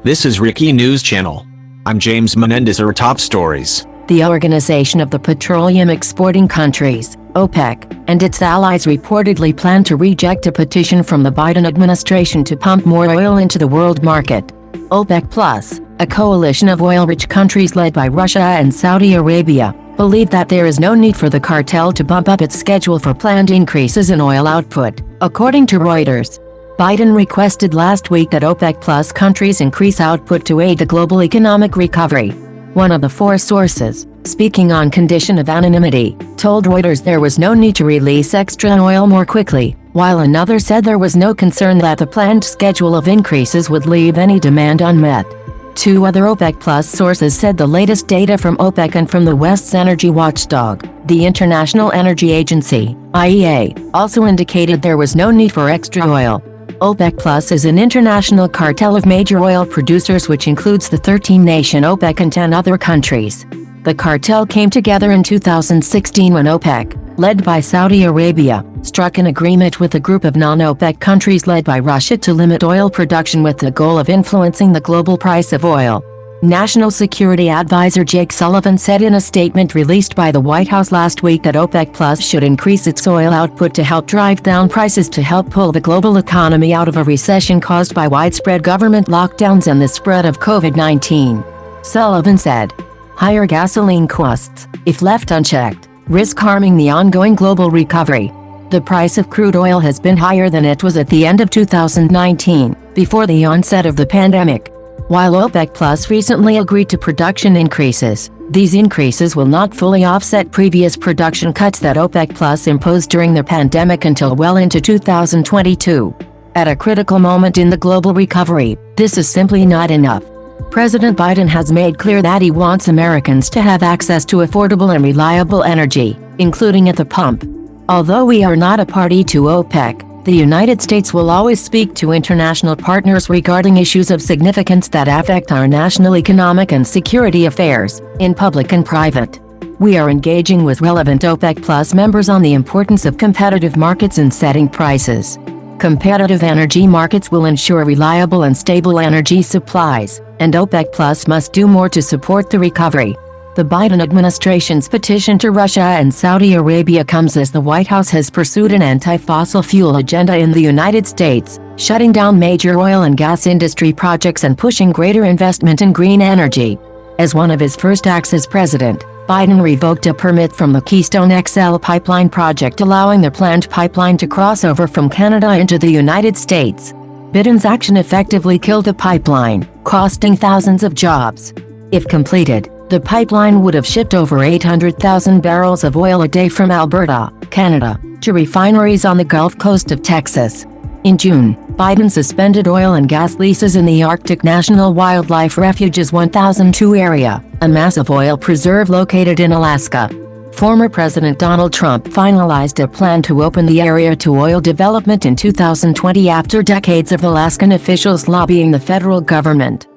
This is Rickie News Channel. I'm James Menendez. Our top stories. The Organization of the Petroleum Exporting Countries, OPEC, and its allies reportedly plan to reject a petition from the Biden administration to pump more oil into the world market. OPEC Plus, a coalition of oil-rich countries led by Russia and Saudi Arabia, believe that there is no need for the cartel to bump up its schedule for planned increases in oil output, according to Reuters. Biden requested last week that OPEC Plus countries increase output to aid the global economic recovery. One of the four sources, speaking on condition of anonymity, told Reuters there was no need to release extra oil more quickly, while another said there was no concern that the planned schedule of increases would leave any demand unmet. Two other OPEC Plus sources said the latest data from OPEC and from the West's energy watchdog, the International Energy Agency, IEA, also indicated there was no need for extra oil. OPEC Plus is an international cartel of major oil producers which includes the 13-nation OPEC and 10 other countries. The cartel came together in 2016 when OPEC, led by Saudi Arabia, struck an agreement with a group of non-OPEC countries led by Russia to limit oil production with the goal of influencing the global price of oil. National Security Advisor Jake Sullivan said in a statement released by the White House last week that OPEC Plus should increase its oil output to help drive down prices to help pull the global economy out of a recession caused by widespread government lockdowns and the spread of COVID-19. Sullivan said, "Higher gasoline costs, if left unchecked, risk harming the ongoing global recovery. The price of crude oil has been higher than it was at the end of 2019, before the onset of the pandemic. While OPEC Plus recently agreed to production increases, these increases will not fully offset previous production cuts that OPEC Plus imposed during the pandemic until well into 2022. At a critical moment in the global recovery, this is simply not enough." President Biden has made clear that he wants Americans to have access to affordable and reliable energy, including at the pump. Although we are not a party to OPEC, the United States will always speak to international partners regarding issues of significance that affect our national economic and security affairs, in public and private. We are engaging with relevant OPEC Plus members on the importance of competitive markets in setting prices. Competitive energy markets will ensure reliable and stable energy supplies, and OPEC Plus must do more to support the recovery. The Biden administration's petition to Russia and Saudi Arabia comes as the White House has pursued an anti-fossil fuel agenda in the United States, shutting down major oil and gas industry projects and pushing greater investment in green energy. As one of his first acts as president, Biden revoked a permit from the Keystone XL pipeline project, allowing the planned pipeline to cross over from Canada into the United States. Biden's action effectively killed the pipeline, costing thousands of jobs. If completed, the pipeline would have shipped over 800,000 barrels of oil a day from Alberta, Canada, to refineries on the Gulf Coast of Texas. In June, Biden suspended oil and gas leases in the Arctic National Wildlife Refuge's 1002 area, a massive oil preserve located in Alaska. Former President Donald Trump finalized a plan to open the area to oil development in 2020 after decades of Alaskan officials lobbying the federal government.